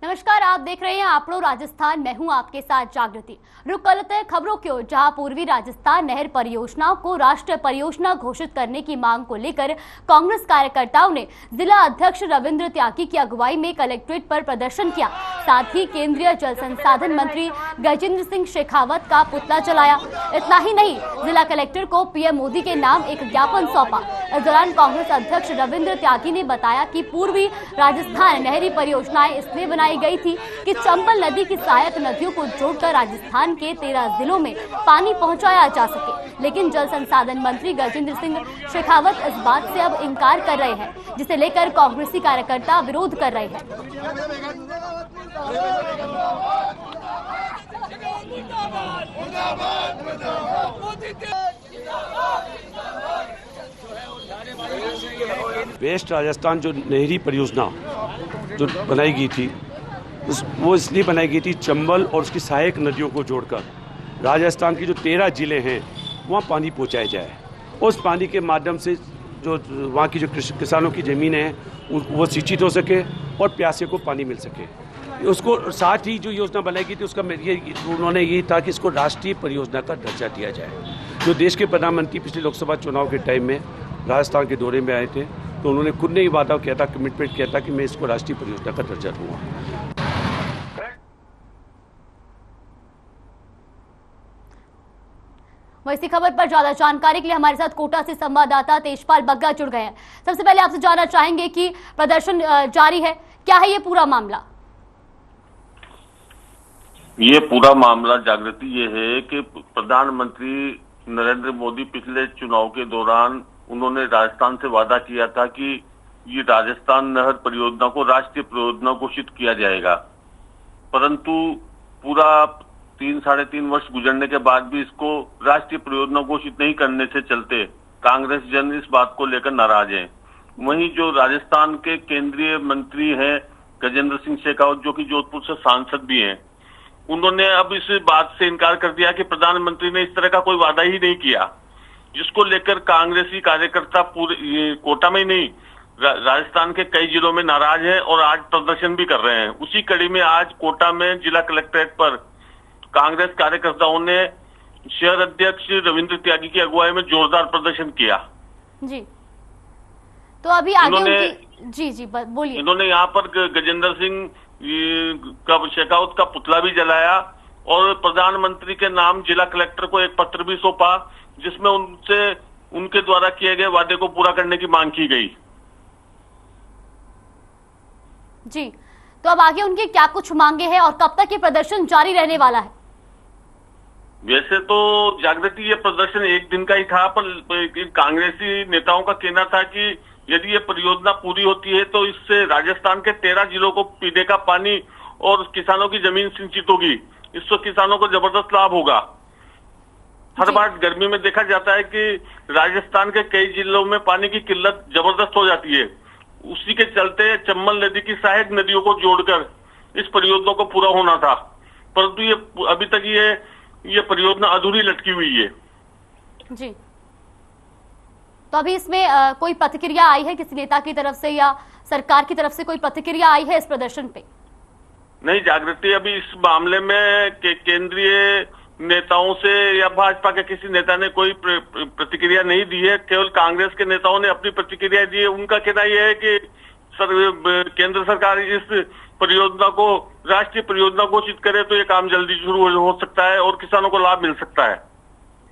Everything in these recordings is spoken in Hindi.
नमस्कार, आप देख रहे हैं आपड़ो राजस्थान। मैं हूं आपके साथ जागृति। रुक करते हैं खबरों की ओर, जहां पूर्वी राजस्थान नहर परियोजनाओं को राष्ट्रीय परियोजना घोषित करने की मांग को लेकर कांग्रेस कार्यकर्ताओं ने जिला अध्यक्ष रविंद्र त्यागी की अगुवाई में कलेक्ट्रेट पर प्रदर्शन किया। साथ ही केंद्रीय जल संसाधन मंत्री गजेंद्र सिंह शेखावत का पुतला जलाया। इतना ही नहीं, जिला कलेक्टर को पीएम मोदी के नाम एक ज्ञापन सौंपा। इस दौरान कांग्रेस अध्यक्ष रविंद्र त्यागी ने बताया कि पूर्वी राजस्थान नहरी परियोजनाएं इसलिए बनाई गई थी कि चंबल नदी की सहायक नदियों को जोड़कर राजस्थान के 13 जिलों में पानी पहुंचाया जा सके। लेकिन जल संसाधन मंत्री गजेंद्र सिंह शेखावत इस बात से अब इंकार कर रहे हैं, जिसे लेकर कांग्रेसी कार्यकर्ता विरोध कर रहे हैं। वेस्ट राजस्थान जो नहरी परियोजना जो बनाई गई थी वो इसलिए बनाई गई थी चंबल और उसकी सहायक नदियों को जोड़कर राजस्थान की जो 13 जिले हैं वहाँ पानी पहुँचाया जाए। उस पानी के माध्यम से जो वहाँ की जो किसानों की ज़मीनें हैं वो सिंचित हो सके और प्यासे को पानी मिल सके। उसको साथ ही जो योजना बनाई गई थी उसका उन्होंने ये था कि इसको राष्ट्रीय परियोजना का दर्जा दिया जाए। जो देश के प्रधानमंत्री पिछले लोकसभा चुनाव के टाइम में राजस्थान के दौरे में आए थे तो उन्होंने खुद ने ही वादा किया था, कमिटमेंट किया था कि मैं इसको राष्ट्रीय परियोजना का दर्जा दूंगा। वहीं इसी खबर पर ज्यादा जानकारी के लिए हमारे साथ कोटा से संवाददाता तेजपाल बग्गा जुड़ गए हैं। सबसे पहले आपसे जानना चाहेंगे कि प्रदर्शन जारी है, क्या है ये पूरा मामला? ये पूरा मामला जागृति ये है कि प्रधानमंत्री नरेंद्र मोदी पिछले चुनाव के दौरान उन्होंने राजस्थान से वादा किया था कि ये राजस्थान नहर परियोजना को राष्ट्रीय परियोजना घोषित किया जाएगा, परंतु पूरा 3-3.5 वर्ष गुजरने के बाद भी इसको राष्ट्रीय परियोजना घोषित नहीं करने से चलते कांग्रेस जन इस बात को लेकर नाराज हैं। वहीं जो राजस्थान के केंद्रीय मंत्री हैं गजेंद्र सिंह शेखावत, जो कि जोधपुर से सांसद भी हैं, उन्होंने अब इस बात से इनकार कर दिया कि प्रधानमंत्री ने इस तरह का कोई वादा ही नहीं किया, जिसको लेकर कांग्रेसी कार्यकर्ता पूरे कोटा में ही नहीं राजस्थान के कई जिलों में नाराज है और आज प्रदर्शन भी कर रहे हैं। उसी कड़ी में आज कोटा में जिला कलेक्ट्रेट पर कांग्रेस कार्यकर्ताओं ने शहर अध्यक्ष रविंद्र त्यागी की अगुवाई में जोरदार प्रदर्शन किया। जी, तो अभी आगे जी बोलिए। इन्होंने यहाँ पर गजेंद्र सिंह शेखावत का पुतला भी जलाया और प्रधानमंत्री के नाम जिला कलेक्टर को एक पत्र भी सौंपा, जिसमें उनसे उनके द्वारा किए गए वादे को पूरा करने की मांग की गई। जी, तो अब आगे उनकी क्या कुछ मांगे हैं और कब तक ये प्रदर्शन जारी रहने वाला है? वैसे तो जागृति ये प्रदर्शन एक दिन का ही था, पर कांग्रेसी नेताओं का कहना था कि यदि ये परियोजना पूरी होती है तो इससे राजस्थान के 13 जिलों को पीने का पानी और किसानों की जमीन सिंचित होगी। इससे किसानों को जबरदस्त लाभ होगा। हर बार गर्मी में देखा जाता है कि राजस्थान के कई जिलों में पानी की किल्लत जबरदस्त हो जाती है। उसी के चलते चंबल नदी की सहायक नदियों को जोड़कर इस परियोजना को पूरा होना था, परंतु ये अभी तक ये परियोजना अधूरी लटकी हुई है। जी, तो अभी इसमें कोई प्रतिक्रिया आई है किसी नेता की तरफ से या सरकार की तरफ से कोई प्रतिक्रिया आई है इस प्रदर्शन पे? नहीं जागृति, अभी इस मामले में केंद्रीय नेताओं से या भाजपा के किसी नेता ने कोई प्रतिक्रिया नहीं दी है। केवल कांग्रेस के नेताओं ने अपनी प्रतिक्रिया दी है। उनका कहना यह है कि केंद्र सरकार इस परियोजना को राष्ट्रीय परियोजना घोषित करे तो ये काम जल्दी शुरू हो सकता है और किसानों को लाभ मिल सकता है।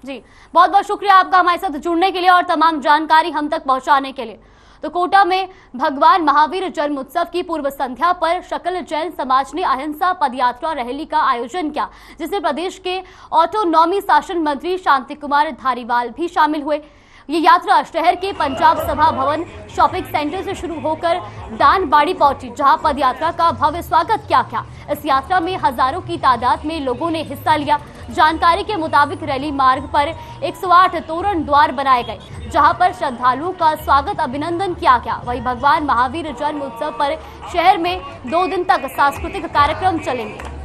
जी, बहुत बहुत शुक्रिया आपका हमारे साथ जुड़ने के लिए और तमाम जानकारी हम तक पहुंचाने के लिए। तो कोटा में भगवान महावीर जन्म उत्सव की पूर्व संध्या पर सकल जैन समाज ने अहिंसा पदयात्रा रैली का आयोजन किया, जिसमें प्रदेश के ऑटोनॉमी शासन मंत्री शांति कुमार धारीवाल भी शामिल हुए। ये यात्रा शहर के पंजाब सभा भवन शॉपिंग सेंटर से शुरू होकर दानबाड़ी पहुंची, जहां पदयात्रा का भव्य स्वागत किया गया। इस यात्रा में हजारों की तादाद में लोगों ने हिस्सा लिया। जानकारी के मुताबिक रैली मार्ग पर 108 तोरण द्वार बनाए गए, जहां पर श्रद्धालुओं का स्वागत अभिनंदन किया गया। वहीं भगवान महावीर जन्म उत्सव पर शहर में 2 दिन तक सांस्कृतिक कार्यक्रम चलेंगे।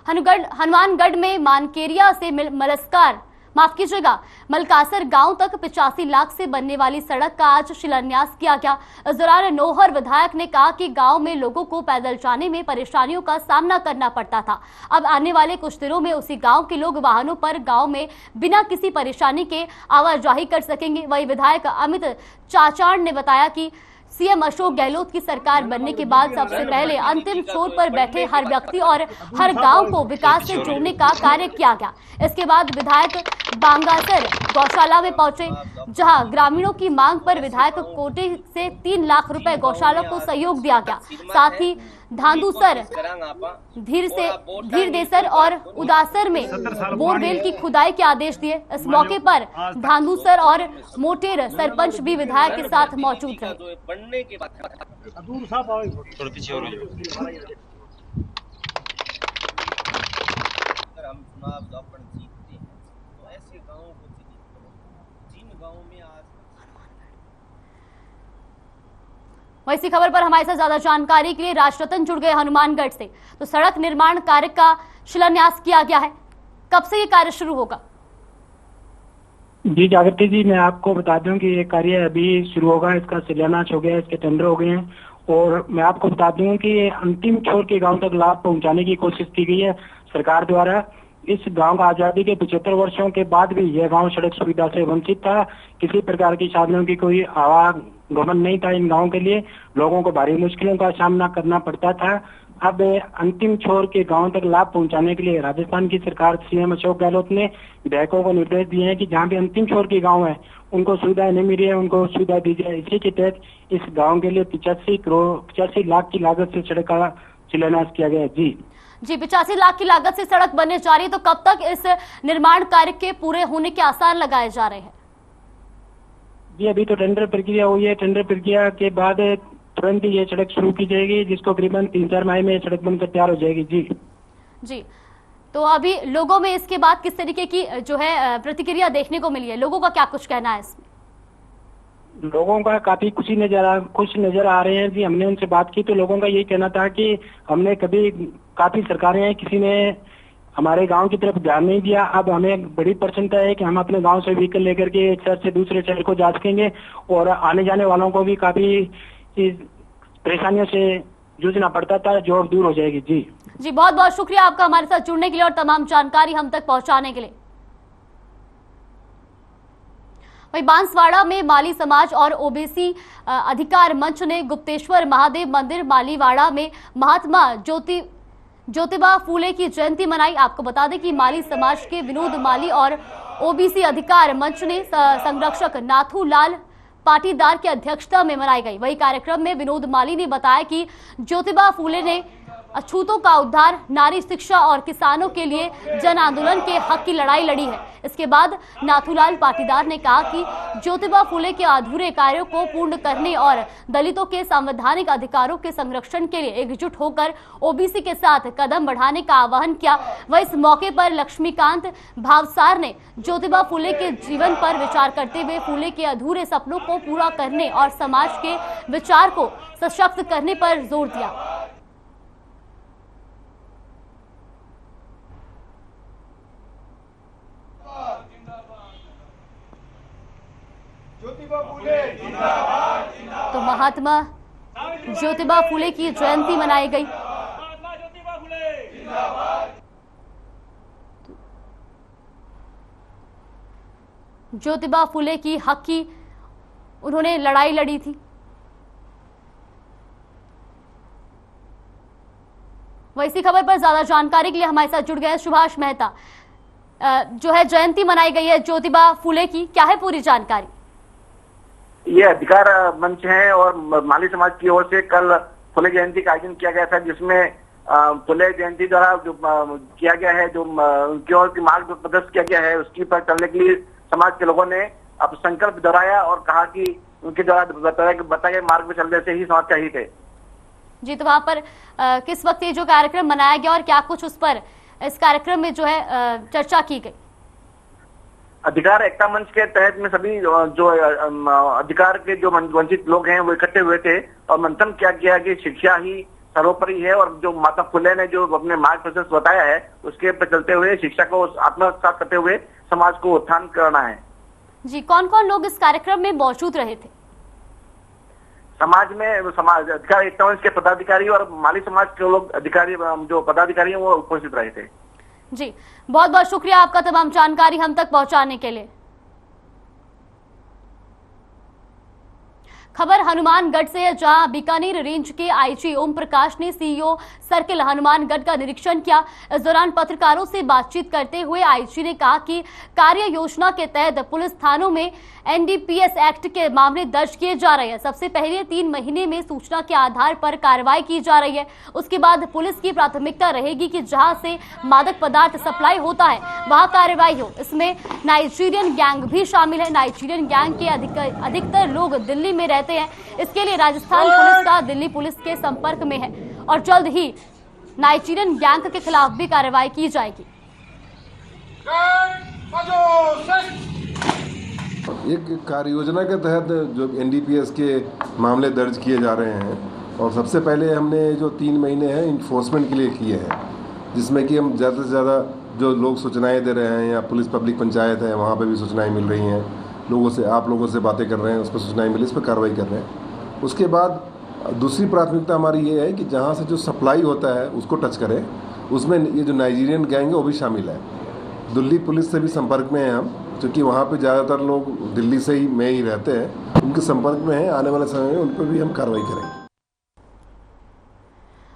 हनुमानगढ़ में मानकेरिया से मलस्कार माफ कीजिएगा, मलकासर गांव तक 85 लाख से बनने वाली सड़क का आज शिलान्यास किया गया। इस दौरान नौहर विधायक ने कहा कि गांव में लोगों को पैदल जाने में परेशानियों का सामना करना पड़ता था। अब आने वाले कुछ दिनों में उसी गांव के लोग वाहनों पर गांव में बिना किसी परेशानी के आवाजाही कर सकेंगे। वही विधायक अमित चाचाड़ ने बताया कि सीएम अशोक गहलोत की सरकार बनने के बाद सबसे पहले अंतिम छोर पर बैठे हर व्यक्ति और हर गांव को विकास से जोड़ने का कार्य किया गया। इसके बाद विधायक बांगासर गौशाला में पहुंचे, जहां ग्रामीणों की मांग पर विधायक कोटे से 3 लाख रुपए गौशाला को सहयोग दिया गया। साथ ही धांधुसर, धीरदेसर और उदासर में बोरवेल की खुदाई के आदेश दिए। इस मौके पर धांधुसर और मोटेर सरपंच भी विधायक के साथ मौजूद रहे। वहीं इसी खबर पर हमारे साथ ज्यादा जानकारी के लिए राजरतन जुड़ गए हनुमानगढ़ से। तो सड़क निर्माण कार्य का शिलान्यास किया गया है, कब से ये कार्य शुरू होगा? जी जागृति जी, मैं आपको बता दूं कि ये कार्य अभी शुरू होगा। इसका शिलान्यास हो गया, इसके टेंडर हो गए हैं और मैं आपको बता दूं कि अंतिम छोर के गांव तक लाभ पहुंचाने की कोशिश की गई है सरकार द्वारा। इस गांव का आजादी के 75 वर्षों के बाद भी यह गांव सड़क सुविधा से वंचित था। किसी प्रकार की साधनों की कोई आवागमन नहीं था। इन गांवों के लिए लोगों को भारी मुश्किलों का सामना करना पड़ता था। अब अंतिम छोर के गांव तक लाभ पहुंचाने के लिए राजस्थान की सरकार सीएम अशोक गहलोत ने विधायकों को निर्देश दिए हैं कि जहां भी अंतिम छोर के गांव है उनको सुविधाएं नहीं मिल रही है, उनको सुविधा दी जाए। इसी के तहत इस गाँव के लिए 85 लाख की लागत से सड़क का शिलान्यास किया गया है। जी 85 लाख की लागत से सड़क बनने जा रही है। तो कब तक इस निर्माण कार्य के पूरे होने के आसार लगाए जा रहे हैं? जी अभी तो टेंडर प्रक्रिया हुई है। टेंडर प्रक्रिया के बाद तुरंत ये सड़क शुरू की जाएगी, जिसको करीबन 3-4 माह में सड़क बनकर तैयार हो जाएगी। जी तो अभी लोगों में इसके बाद किस तरीके की जो है प्रतिक्रिया देखने को मिली है? लोगों का क्या कुछ कहना है इसमें? लोगों का काफी खुश नजर आ रहे हैं जी। हमने उनसे बात की तो लोगों का यही कहना था कि हमने काफी सरकारें हैं, किसी ने हमारे गांव की तरफ ध्यान नहीं दिया। अब हमें बड़ी प्रसन्नता है कि हम अपने गांव से व्हीकल लेकर के एक शहर से दूसरे शहर को जा सकेंगे और आने जाने वालों को भी काफी परेशानियों से जूझना पड़ता था, जो अब दूर हो जाएगी। जी बहुत बहुत शुक्रिया आपका हमारे साथ जुड़ने के लिए और तमाम जानकारी हम तक पहुंचाने के लिए। वहीं बांसवाड़ा में माली समाज और ओबीसी अधिकार मंच ने गुप्तेश्वर महादेव मंदिर मालीवाड़ा में महात्मा ज्योतिबा फूले की जयंती मनाई। आपको बता दें कि माली समाज के विनोद माली और ओबीसी अधिकार मंच ने संरक्षक नाथू लाल पाटीदार की अध्यक्षता में मनाई गई। वही कार्यक्रम में विनोद माली ने बताया कि ज्योतिबा फूले ने अछूतों का उद्धार, नारी शिक्षा और किसानों के लिए जन आंदोलन के हक की लड़ाई लड़ी है। इसके बाद नाथूलाल पाटीदार ने कहा कि ज्योतिबा फूले के अधूरे कार्यों को पूर्ण करने और दलितों के संवैधानिक अधिकारों के संरक्षण के लिए एकजुट होकर ओबीसी के साथ कदम बढ़ाने का आह्वान किया। वह इस मौके पर लक्ष्मीकांत भावसार ने ज्योतिबा फूले के जीवन पर विचार करते हुए फूले के अधूरे सपनों को पूरा करने और समाज के विचार को सशक्त करने पर जोर दिया। तो महात्मा ज्योतिबा फूले की जयंती मनाई गई। ज्योतिबा फूले की हक की उन्होंने लड़ाई लड़ी थी। वह इसी खबर पर ज्यादा जानकारी के लिए हमारे साथ जुड़ गए सुभाष मेहता। जो है जयंती मनाई गई है ज्योतिबा फूले की, क्या है पूरी जानकारी? ये अधिकार मंच है और माली समाज की ओर से कल फुले जयंती का आयोजन किया गया था, जिसमें फुले जयंती द्वारा जो किया गया है, जो उनकी ओर की मार्ग प्रदर्शित किया गया है, उसकी पर चलने के लिए समाज के लोगों ने अब संकल्प दोहराया और कहा कि उनके द्वारा बताए गए मार्ग पर चलने से ही समाज का हित है। जी तो वहां पर किस वक्त ये जो कार्यक्रम मनाया गया और क्या कुछ उस पर इस कार्यक्रम में जो है चर्चा की गई? अधिकार एकता मंच के तहत में सभी जो अधिकार के जो वंचित लोग हैं वो इकट्ठे हुए थे और मंथन किया गया कि शिक्षा ही सर्वोपरि है और जो माता फुले ने जो अपने मार्गदर्शन बताया है उसके पर चलते हुए शिक्षा को आत्मसात करते हुए समाज को उत्थान करना है। जी, कौन कौन लोग इस कार्यक्रम में मौजूद रहे थे? समाज अधिकारी इक्टावन के पदाधिकारी और माली समाज के लोग अधिकारी जो पदाधिकारी हैं वो उपस्थित रहे थे। जी, बहुत बहुत शुक्रिया आपका तमाम जानकारी हम तक पहुंचाने के लिए। खबर हनुमानगढ़ से है, जहां बीकानेर रेंज के आईजी ओम प्रकाश ने सीईओ सर्किल हनुमानगढ़ का निरीक्षण किया। इस दौरान पत्रकारों से बातचीत करते हुए आईजी ने कहा कि कार्य योजना के तहत पुलिस थानों में एनडीपीएस एक्ट के मामले दर्ज किए जा रहे हैं। सबसे पहले 3 महीने में सूचना के आधार पर कार्रवाई की जा रही है। उसके बाद पुलिस की प्राथमिकता रहेगी कि जहां से मादक पदार्थ सप्लाई होता है वहां कार्रवाई हो। इसमें नाइजीरियन गैंग भी शामिल है। नाइजीरियन गैंग के अधिकतर लोग दिल्ली में रहते हैं। इसके लिए राजस्थान पुलिस का दिल्ली पुलिस के संपर्क में है और जल्द ही नाइजीरियन गैंग के खिलाफ भी कार्रवाई की जाएगी। एक कार्य योजना के तहत जो एनडीपीएस के मामले दर्ज किए जा रहे हैं और सबसे पहले हमने जो 3 महीने हैं इन्फोर्समेंट के लिए किए हैं, जिसमें कि हम ज़्यादा से ज़्यादा जो लोग सूचनाएं दे रहे हैं या पुलिस पब्लिक पंचायत है वहाँ पे भी सूचनाएं मिल रही हैं, लोगों से आप लोगों से बातें कर रहे हैं, उस पर सूचनाएं मिली, इस पर कार्रवाई कर रहे हैं। उसके बाद दूसरी प्राथमिकता हमारी ये है कि जहाँ से जो सप्लाई होता है उसको टच करें। उसमें ये जो नाइजीरियन गैंग है वो भी शामिल है। दिल्ली पुलिस से भी संपर्क में हैं हम, क्योंकि वहाँ पे ज़्यादातर लोग दिल्ली से ही में ही रहते हैं, उनके संपर्क में हैं। आने वाले समय में उन पर भी हम कार्रवाई करेंगे।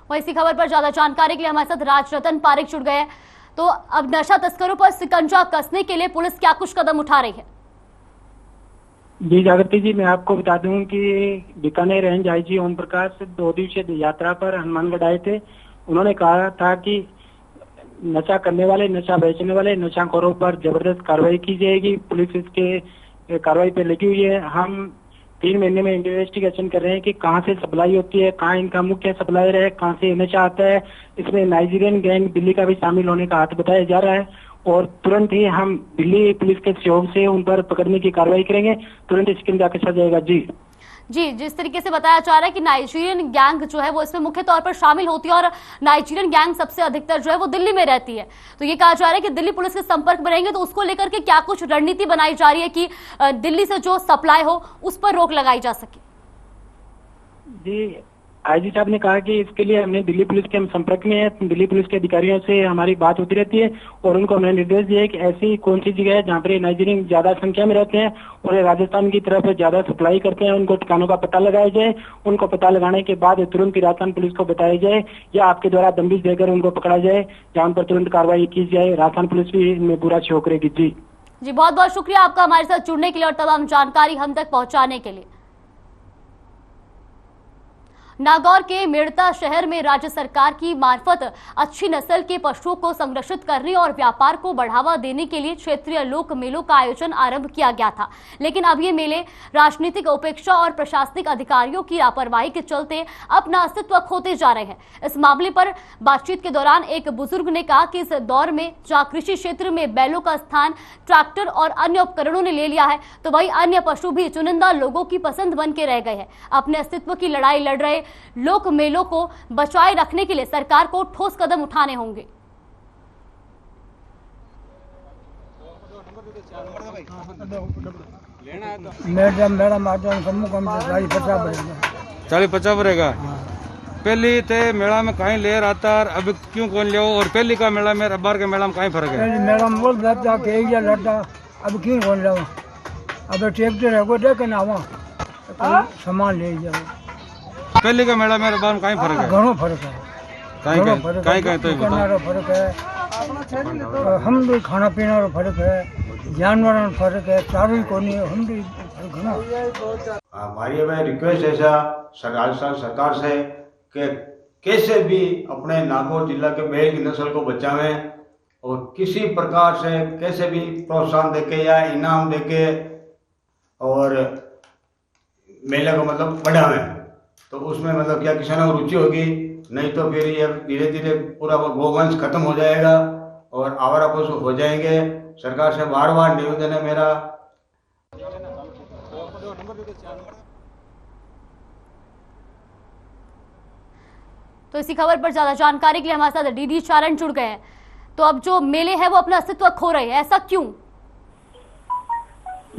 वहीं इसी खबर पर ज्यादा जानकारी के लिए हमारे साथ राजरतन पारिक जुड़ गए हैं। तो अब नशा तस्करों पर शिकंजा कसने के लिए पुलिस क्या कुछ कदम उठा रही है? जी जागृति जी, मैं आपको बता दूं कि बीकानेर रेंज आईजी ओम प्रकाश 2 दिवसीय यात्रा पर हनुमानगढ़ आए थे। उन्होंने कहा था कि नशा करने वाले, नशा बेचने वाले, नशाखोरों पर जबरदस्त कार्रवाई की जाएगी। पुलिस इसके कार्रवाई पे लगी हुई है। हम 3 महीने में इन्वेस्टिगेशन कर रहे हैं कि कहाँ से सप्लाई होती है, कहाँ इनका मुख्य सप्लायर है, कहाँ से नशा आता है। इसमें नाइजीरियन गैंग दिल्ली का भी शामिल होने का हाथ बताया जा रहा है और तुरंत ही हम दिल्ली पुलिस के सहयोग से उन पर पकड़ने की कार्रवाई करेंगे। तुरंत शिकंजा कसा जाएगा। जी, जिस तरीके से बताया जा रहा है कि नाइजीरियन गैंग जो है वो इसमें मुख्य तौर पर शामिल होती है और नाइजीरियन गैंग सबसे अधिकतर जो है वो दिल्ली में रहती है। तो ये कहा जा रहा है कि दिल्ली पुलिस के संपर्क में रहेंगे। तो उसको लेकर के क्या कुछ रणनीति बनाई जा रही है कि दिल्ली से जो सप्लाई हो उस पर रोक लगाई जा सके? जी, आईजी साहब ने कहा कि इसके लिए हमने दिल्ली पुलिस के हम संपर्क में है। दिल्ली पुलिस के अधिकारियों से हमारी बात होती रहती है और उनको हमने निर्देश दिया है कि ऐसी कौन सी जगह है जहाँ पर नाइजीरियन ज्यादा संख्या में रहते हैं और राजस्थान की तरफ ज्यादा सप्लाई करते हैं, उनको ठिकानों का पता लगाया जाए। उनको पता लगाने के बाद तुरंत ही राजस्थान पुलिस को बताया जाए या आपके द्वारा दंबिश देकर उनको पकड़ा जाए, जहाँ पर तुरंत कार्रवाई की जाए। राजस्थान पुलिस भी इनमें पूरा सहयोग करेगी। जी, बहुत बहुत शुक्रिया आपका हमारे साथ जुड़ने के लिए और तमाम जानकारी हम तक पहुंचाने के लिए। नागौर के मेड़ता शहर में राज्य सरकार की मार्फत अच्छी नस्ल के पशुओं को संरक्षित करने और व्यापार को बढ़ावा देने के लिए क्षेत्रीय लोक मेलों का आयोजन आरंभ किया गया था, लेकिन अब ये मेले राजनीतिक उपेक्षा और प्रशासनिक अधिकारियों की लापरवाही के चलते अपना अस्तित्व खोते जा रहे हैं। इस मामले पर बातचीत के दौरान एक बुजुर्ग ने कहा कि इस दौर में जहां कृषि क्षेत्र में बैलों का स्थान ट्रैक्टर और अन्य उपकरणों ने ले लिया है, तो वही अन्य पशु भी चुनिंदा लोगों की पसंद बन के रह गए हैं। अपने अस्तित्व की लड़ाई लड़ रहे लोक मेलों को बचाए रखने के लिए सरकार को ठोस कदम उठाने होंगे। चालीस 50 पड़ेगा। पहली ते मेला में कहीं लेर आता और अब क्यों कौन ले? और पहली का मेला में अब्बार के मेला में कहीं फर्क है? मेला में बोल जाता के एक लड़ता, अब क्यों कौन ले? अब ट्रैक्टर है वो देख ना वहाँ सामान ले जाओ। पहले का मेला में अब्बार में कहीं फर्क है? घणो फर्क है। कहीं तो फर्क है। हम भी खाना पीना रो फर्क है, जानवर फर्क है, चारू को नहीं हम भी घणो। हमारी हमें रिक्वेस्ट ऐसा राजस्थान सरकार से कि कैसे भी अपने नागौर जिला के बैल की नस्ल को बचावें और किसी प्रकार से कैसे भी प्रोत्साहन देके या इनाम देके और मेले को मतलब बढ़ावें। तो उसमें मतलब क्या किसानों को रुचि होगी, नहीं तो फिर ये धीरे धीरे पूरा गोवंश खत्म हो जाएगा और आवारा पशु हो जाएंगे। सरकार से बार बार निवेदन है मेरा। तो इसी खबर पर ज्यादा जानकारी के लिए हमारे साथ डीडी चारण जुड़ गए हैं। तो अब जो मेले हैं वो अपना अस्तित्व खो रहे हैं, ऐसा क्यों?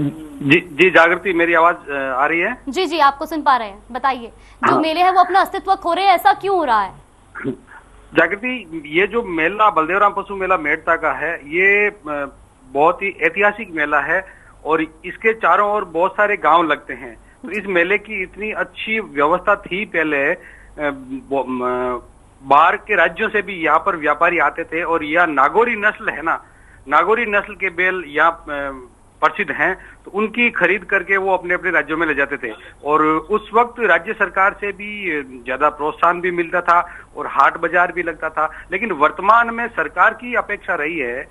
जी जागृति, मेरी आवाज आ रही है? जी आपको सुन पा रहे हैं, बताइए। जो मेले हैं वो अपना अस्तित्व खो रहे हैं, ऐसा क्यों हो रहा है? जागृति, ये जो मेला बलदेवराम पशु मेला मेड़ता का है, ये बहुत ही ऐतिहासिक मेला है और इसके चारों ओर बहुत सारे गांव लगते हैं। तो इस मेले की इतनी अच्छी व्यवस्था थी पहले, बाहर के राज्यों से भी यहाँ पर व्यापारी आते थे और यह नागौरी नस्ल है ना, नागौरी नस्ल के बैल यहाँ प्रसिद्ध हैं, तो उनकी खरीद करके वो अपने अपने राज्यों में ले जाते थे और उस वक्त राज्य सरकार से भी ज्यादा प्रोत्साहन भी मिलता था और हाट बाजार भी लगता था। लेकिन वर्तमान में सरकार की अपेक्षा रही है,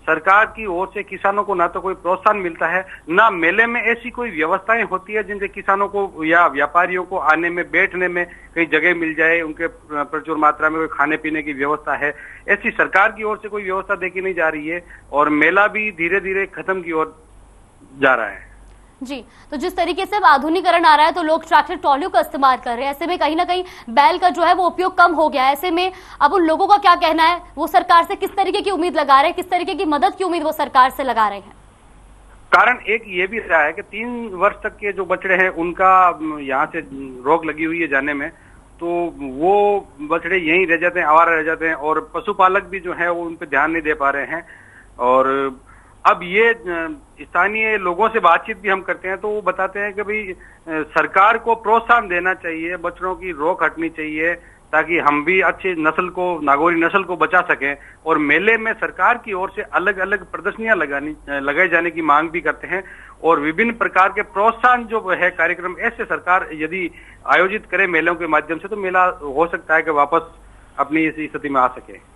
सरकार की ओर से किसानों को ना तो कोई प्रोत्साहन मिलता है, ना मेले में ऐसी कोई व्यवस्थाएं होती है जिनसे किसानों को या व्यापारियों को आने में बैठने में कहीं जगह मिल जाए, उनके प्रचुर मात्रा में कोई खाने पीने की व्यवस्था है, ऐसी सरकार की ओर से कोई व्यवस्था देखी नहीं जा रही है और मेला भी धीरे धीरे खत्म की ओर जा रहा है। जी, तो जिस तरीके से अब आधुनिकीकरण आ रहा है तो लोग ट्रैक्टर ट्रॉलियों का इस्तेमाल कर रहे हैं, ऐसे में कहीं ना कहीं बैल का जो है वो उपयोग कम हो गया है। ऐसे में अब उन लोगों का क्या कहना है, वो सरकार से किस तरीके की उम्मीद लगा रहे हैं, किस तरीके की मदद की उम्मीद वो सरकार से लगा रहे हैं? कारण एक ये भी रहा है कि 3 वर्ष तक के जो बछड़े हैं उनका यहाँ से रोक लगी हुई है जाने में, तो वो बछड़े यहीं रह जाते हैं, आवारा रह जाते हैं और पशुपालक भी जो है वो उन पर ध्यान नहीं दे पा रहे हैं। और अब ये स्थानीय लोगों से बातचीत भी हम करते हैं तो वो बताते हैं कि भाई सरकार को प्रोत्साहन देना चाहिए, बछड़ों की रोक हटनी चाहिए ताकि हम भी अच्छी नस्ल को, नागौरी नस्ल को बचा सकें। और मेले में सरकार की ओर से अलग अलग प्रदर्शनियां लगाए जाने की मांग भी करते हैं और विभिन्न प्रकार के प्रोत्साहन जो है कार्यक्रम ऐसे सरकार यदि आयोजित करे मेलों के माध्यम से, तो मेला हो सकता है कि वापस अपनी इस स्थिति में आ सके।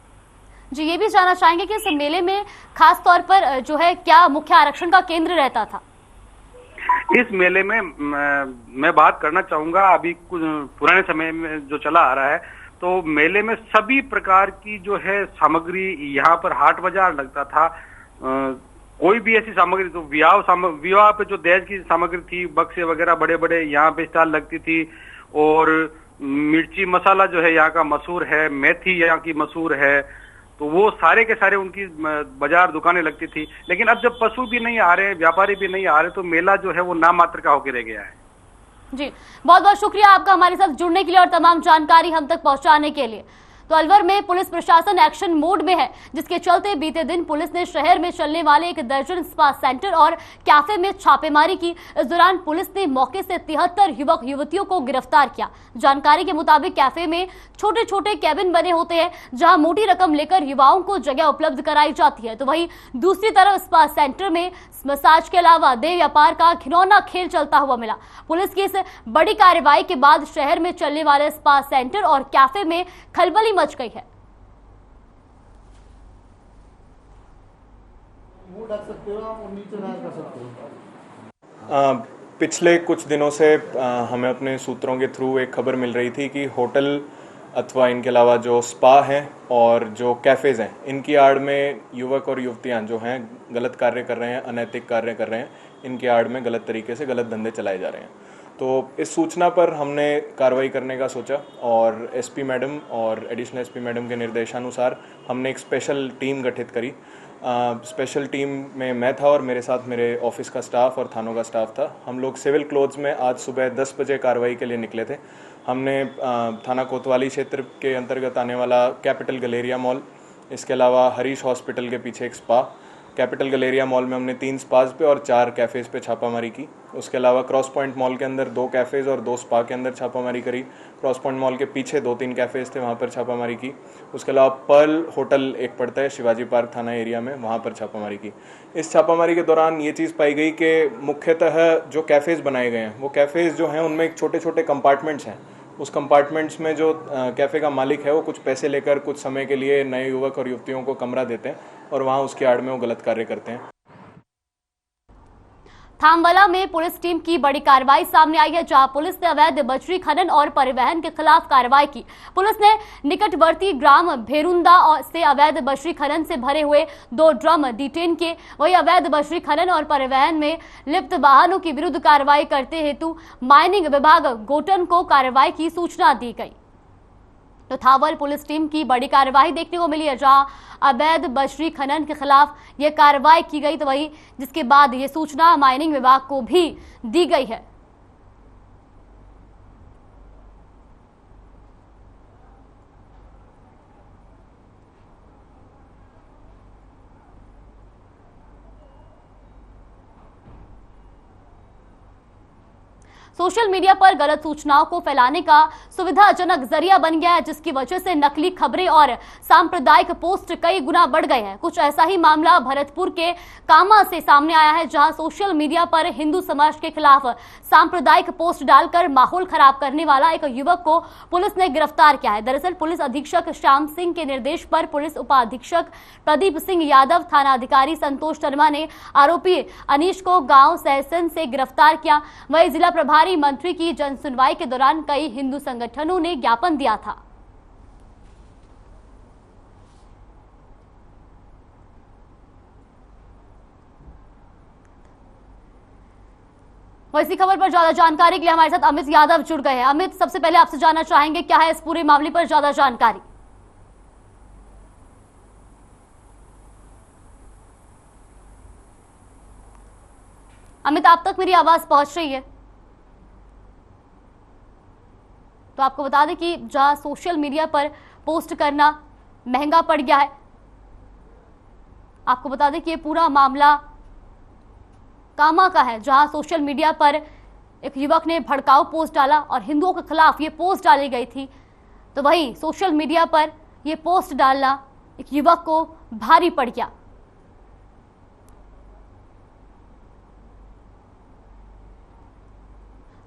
जी, ये भी जानना चाहेंगे कि इस मेले में खास तौर पर जो है क्या मुख्य आरक्षण का केंद्र रहता था? इस मेले में मैं बात करना चाहूंगा, अभी कुछ पुराने समय में जो चला आ रहा है, तो मेले में सभी प्रकार की जो है सामग्री, यहाँ पर हाट बाजार लगता था। कोई भी ऐसी सामग्री, तो विवाह पे जो दहेज की सामग्री थी, बक्से वगैरह बड़े बड़े यहाँ पे स्टॉल लगती थी और मिर्ची मसाला जो है यहाँ का मशहूर है, मेथी यहाँ की मशहूर है, तो वो सारे के सारे उनकी बाजार दुकानें लगती थी। लेकिन अब जब पशु भी नहीं आ रहे, व्यापारी भी नहीं आ रहे, तो मेला जो है वो नाम मात्र का होकर रह गया है। जी, बहुत बहुत शुक्रिया आपका हमारे साथ जुड़ने के लिए और तमाम जानकारी हम तक पहुंचाने के लिए। तो अलवर में पुलिस प्रशासन एक्शन मोड में है, जिसके चलते बीते दिन पुलिस ने शहर में चलने वाले 1 दर्जन स्पा सेंटर और कैफे में छापेमारी की। इस दौरान पुलिस ने मौके से 73 युवक युवतियों को गिरफ्तार किया। जानकारी के मुताबिक कैफे में छोटे छोटे कैबिन बने होते हैं जहां मोटी रकम लेकर युवाओं को जगह उपलब्ध कराई जाती है, तो वहीं दूसरी तरफ स्पा सेंटर में मसाज के अलावा देह व्यापार का घिनौना खेल चलता हुआ मिला। पुलिस की इस बड़ी कार्रवाई के बाद शहर में चलने वाले स्पा सेंटर और कैफे में खलबली मच गई है। पिछले कुछ दिनों से हमें अपने सूत्रों के थ्रू एक खबर मिल रही थी कि होटल अथवा इनके अलावा जो स्पा हैं और जो कैफ़ेज़ हैं, इनकी आड़ में युवक और युवतियां जो हैं गलत कार्य कर रहे हैं, अनैतिक कार्य कर रहे हैं, इनके आड़ में गलत तरीके से गलत धंधे चलाए जा रहे हैं। तो इस सूचना पर हमने कार्रवाई करने का सोचा और एसपी मैडम और एडिशनल एसपी मैडम के निर्देशानुसार हमने एक स्पेशल टीम गठित करी। स्पेशल टीम में मैं था और मेरे साथ मेरे ऑफिस का स्टाफ और थानों का स्टाफ था। हम लोग सिविल क्लोथ्स में आज सुबह 10 बजे कार्रवाई के लिए निकले थे। हमने थाना कोतवाली क्षेत्र के अंतर्गत आने वाला कैपिटल गलेरिया मॉल, इसके अलावा हरीश हॉस्पिटल के पीछे एक स्पा, कैपिटल गलेरिया मॉल में हमने 3 स्पाज पे और 4 कैफ़ेज़ पे छापामारी की। उसके अलावा क्रॉस पॉइंट मॉल के अंदर 2 कैफ़ेज़ और 2 स्पा के अंदर छापामारी करी। क्रॉस पॉइंट मॉल के पीछे 2-3 कैफ़ेज़ थे, वहाँ पर छापामारी की। उसके अलावा पर्ल होटल एक पड़ता है शिवाजी पार्क थाना एरिया में, वहाँ पर छापामारी की। इस छापामारी के दौरान ये चीज़ पाई गई कि मुख्यतः जो कैफ़ेज़ बनाए गए हैं, वो कैफ़ेज़ जो हैं उनमें एक छोटे छोटे कंपार्टमेंट्स हैं। उस कंपार्टमेंट्स में जो कैफ़े का मालिक है वो कुछ पैसे लेकर कुछ समय के लिए नए युवक और युवतियों को कमरा देते हैं और वहाँ उसकी आड़ में वो गलत कार्य करते हैं। थामवाला में पुलिस टीम की बड़ी कार्रवाई सामने आई है, जहां पुलिस ने अवैध बजरी खनन और परिवहन के खिलाफ कार्रवाई की। पुलिस ने निकटवर्ती ग्राम भेरुंदा से अवैध बजरी खनन से भरे हुए 2 ड्रम डिटेन किए। वहीं अवैध बजरी खनन और परिवहन में लिप्त वाहनों के विरुद्ध कार्रवाई करते हेतु माइनिंग विभाग गोटन को कार्रवाई की सूचना दी गई। नौथावल पुलिस टीम की बड़ी कार्रवाई देखने को मिली है, जहां अवैध बजरी खनन के खिलाफ यह कार्रवाई की गई, तो वही जिसके बाद ये सूचना माइनिंग विभाग को भी दी गई है। सोशल मीडिया पर गलत सूचनाओं को फैलाने का सुविधाजनक जरिया बन गया है, जिसकी वजह से नकली खबरें और सांप्रदायिक पोस्ट कई गुना बढ़ गए हैं। कुछ ऐसा ही मामला भरतपुर के कामा से सामने आया है, जहां सोशल मीडिया पर हिंदू समाज के खिलाफ सांप्रदायिक पोस्ट डालकर माहौल खराब करने वाला एक युवक को पुलिस ने गिरफ्तार किया है। दरअसल पुलिस अधीक्षक श्याम सिंह के निर्देश पर पुलिस उपाधीक्षक प्रदीप सिंह यादव, थाना अधिकारी संतोष शर्मा ने आरोपी अनीश को गांव सहसन से गिरफ्तार किया। वही जिला प्रभारी मंत्री की जनसुनवाई के दौरान कई हिंदू संगठनों ने ज्ञापन दिया था। इसी खबर पर ज्यादा जानकारी के लिए हमारे साथ अमित यादव जुड़ गए हैं। अमित, सबसे पहले आपसे जानना चाहेंगे क्या है इस पूरे मामले पर ज्यादा जानकारी। अमित, आप तक मेरी आवाज पहुंच रही है? तो आपको बता दें कि जहां सोशल मीडिया पर पोस्ट करना महंगा पड़ गया है, आपको बता दें कि ये पूरा मामला कामा का है, जहां सोशल मीडिया पर एक युवक ने भड़काऊ पोस्ट डाला और हिंदुओं के खिलाफ ये पोस्ट डाली गई थी। तो वही सोशल मीडिया पर ये पोस्ट डालना एक युवक को भारी पड़ गया।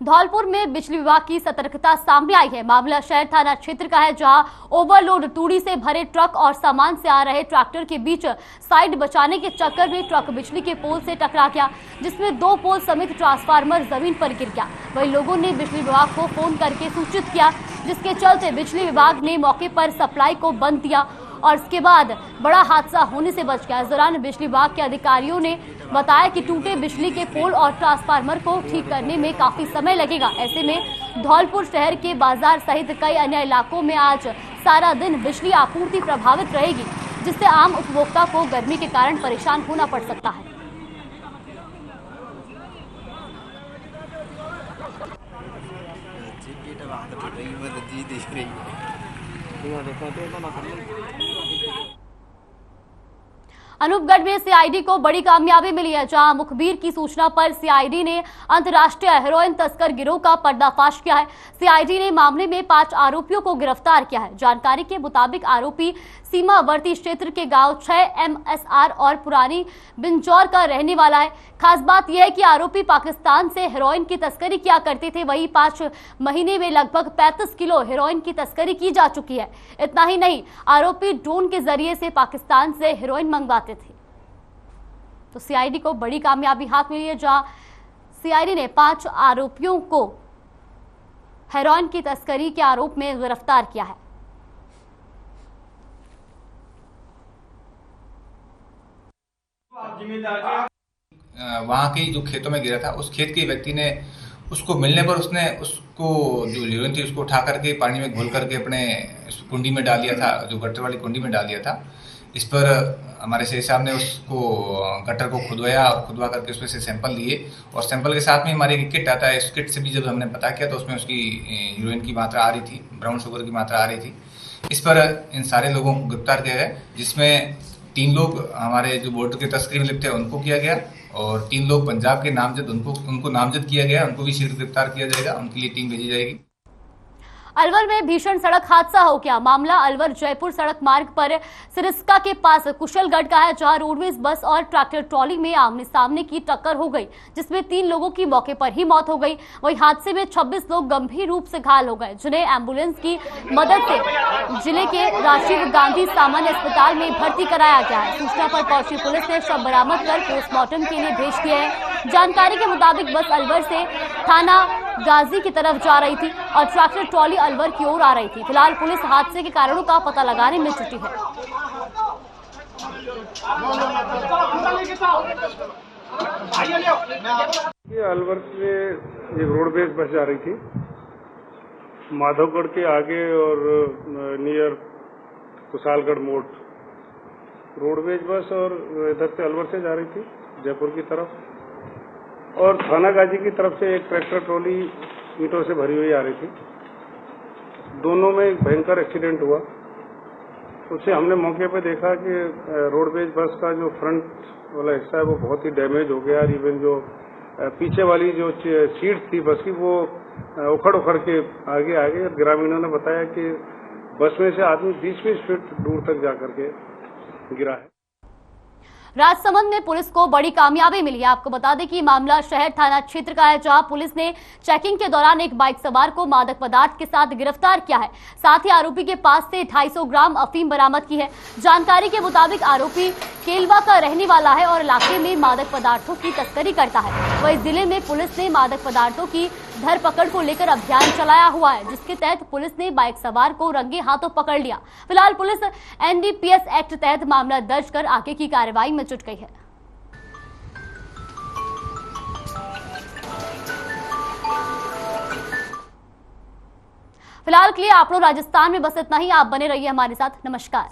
धौलपुर में बिजली विभाग की सतर्कता सामने आई है। मामला शहर थाना क्षेत्र का है, जहां ओवरलोड तूड़ी से भरे ट्रक और सामान से आ रहे ट्रैक्टर के बीच साइड बचाने के चक्कर में ट्रक बिजली के पोल से टकरा गया, जिसमें 2 पोल समेत ट्रांसफार्मर जमीन पर गिर गया। वही लोगों ने बिजली विभाग को फोन करके सूचित किया, जिसके चलते बिजली विभाग ने मौके पर सप्लाई को बंद किया और इसके बाद बड़ा हादसा होने से बच गया। इस दौरान बिजली विभाग के अधिकारियों ने बताया कि टूटे बिजली के पोल और ट्रांसफार्मर को ठीक करने में काफी समय लगेगा। ऐसे में धौलपुर शहर के बाजार सहित कई अन्य इलाकों में आज सारा दिन बिजली आपूर्ति प्रभावित रहेगी, जिससे आम उपभोक्ता को गर्मी के कारण परेशान होना पड़ सकता है। अनूपगढ़ में सीआईडी को बड़ी कामयाबी मिली है, जहां मुखबिर की सूचना पर सीआईडी ने अंतर्राष्ट्रीय हेरोइन तस्कर गिरोह का पर्दाफाश किया है। सीआईडी ने मामले में 5 आरोपियों को गिरफ्तार किया है। जानकारी के मुताबिक आरोपी सीमावर्ती क्षेत्र के गांव 6 MSR और पुरानी बिंजौर का रहने वाला है। खास बात यह है कि आरोपी पाकिस्तान से हेरोइन की तस्करी किया करते थे। वही 5 महीने में लगभग 35 किलो हेरोइन की तस्करी की जा चुकी है। इतना ही नहीं, आरोपी ड्रोन के जरिए से पाकिस्तान से हेरोइन मंगवाते थे। तो सीआईडी को बड़ी कामयाबी हाथ मिली है, जहां सीआईडी ने 5 आरोपियों को हेरोइन की तस्करी के आरोप में गिरफ्तार किया है। वहाँ के जो खेतों में गिरा था, उस खेत के व्यक्ति ने उसको मिलने पर उसने उसको जो हीरोइन थी उसको उठा करके पानी में घोल करके अपने कुंडी में डाल दिया था, जो गटर वाली कुंडी में डाल दिया था। इस पर हमारे शेख साहब ने उसको गटर को खुदवाया और खुदवा करके उसमें से सैंपल लिए और सैंपल के साथ में हमारे एक किट आता है। इस किट से भी जब हमने पता किया तो उसमें उसकी हीरोइन की मात्रा आ रही थी, ब्राउन शुगर की मात्रा आ रही थी। इस पर इन सारे लोगों को गिरफ्तार किया गया, जिसमें 3 लोग हमारे जो बॉर्डर के तस्करी में लिप्त थे उनको किया गया और 3 लोग पंजाब के नामजद उनको नामजद किया गया। उनको भी शीघ्र गिरफ्तार किया जाएगा, उनके लिए टीम भेजी जाएगी। अलवर में भीषण सड़क हादसा हो गया। मामला अलवर जयपुर सड़क मार्ग पर सिरस्का के पास कुशलगढ़ का है, जहां रोडवेज बस और ट्रैक्टर ट्रॉली में आमने सामने की टक्कर हो गई, जिसमें 3 लोगों की मौके पर ही मौत हो गई। वहीं हादसे में 26 लोग गंभीर रूप से घायल हो गए, जिन्हें एम्बुलेंस की मदद से जिले के राजीव गांधी सामान्य अस्पताल में भर्ती कराया गया है। सूचना पर पहुंची पुलिस ने शव बरामद कर पोस्टमार्टम के लिए भेज दिए हैं। जानकारी के मुताबिक बस अलवर से थाना गाजी की तरफ जा रही थी और ट्रैक्टर ट्रॉली अलवर की ओर आ रही थी। फिलहाल पुलिस हादसे के कारणों का पता लगाने में जुटी है। ये अलवर से एक रोडवेज बस जा रही थी माधवगढ़ के आगे और नियर कुशालगढ़ मोड़ रोडवेज बस और इधर से अलवर से जा रही थी जयपुर की तरफ, और थाना गाजी की तरफ से एक ट्रैक्टर ट्रॉली ईंटों से भरी हुई आ रही थी। दोनों में एक भयंकर एक्सीडेंट हुआ। उससे हमने मौके पर देखा कि रोडवेज बस का जो फ्रंट वाला हिस्सा है वो बहुत ही डैमेज हो गया, और इवन जो पीछे वाली जो सीट थी बस की वो उखड़ के आगे आ गई। ग्रामीणों ने बताया कि बस में से आदमी 20-20 फीट दूर तक जाकर के गिरा है। राजसमंद में पुलिस को बड़ी कामयाबी मिली है। आपको बता दें कि मामला शहर थाना क्षेत्र का है, जहां पुलिस ने चेकिंग के दौरान एक बाइक सवार को मादक पदार्थ के साथ गिरफ्तार किया है। साथ ही आरोपी के पास से 250 ग्राम अफीम बरामद की है। जानकारी के मुताबिक आरोपी केलवा का रहने वाला है और इलाके में मादक पदार्थों की तस्करी करता है। वहीं जिले में पुलिस ने मादक पदार्थों की धरपकड़ को लेकर अभियान चलाया हुआ है, जिसके तहत पुलिस ने बाइक सवार को रंगे हाथों पकड़ लिया। फिलहाल पुलिस एनडीपीएस एक्ट तहत मामला दर्ज कर आगे की कार्रवाई में जुट गई है। फिलहाल के लिए आप लोग राजस्थान में बस इतना ही। आप बने रहिए हमारे साथ। नमस्कार।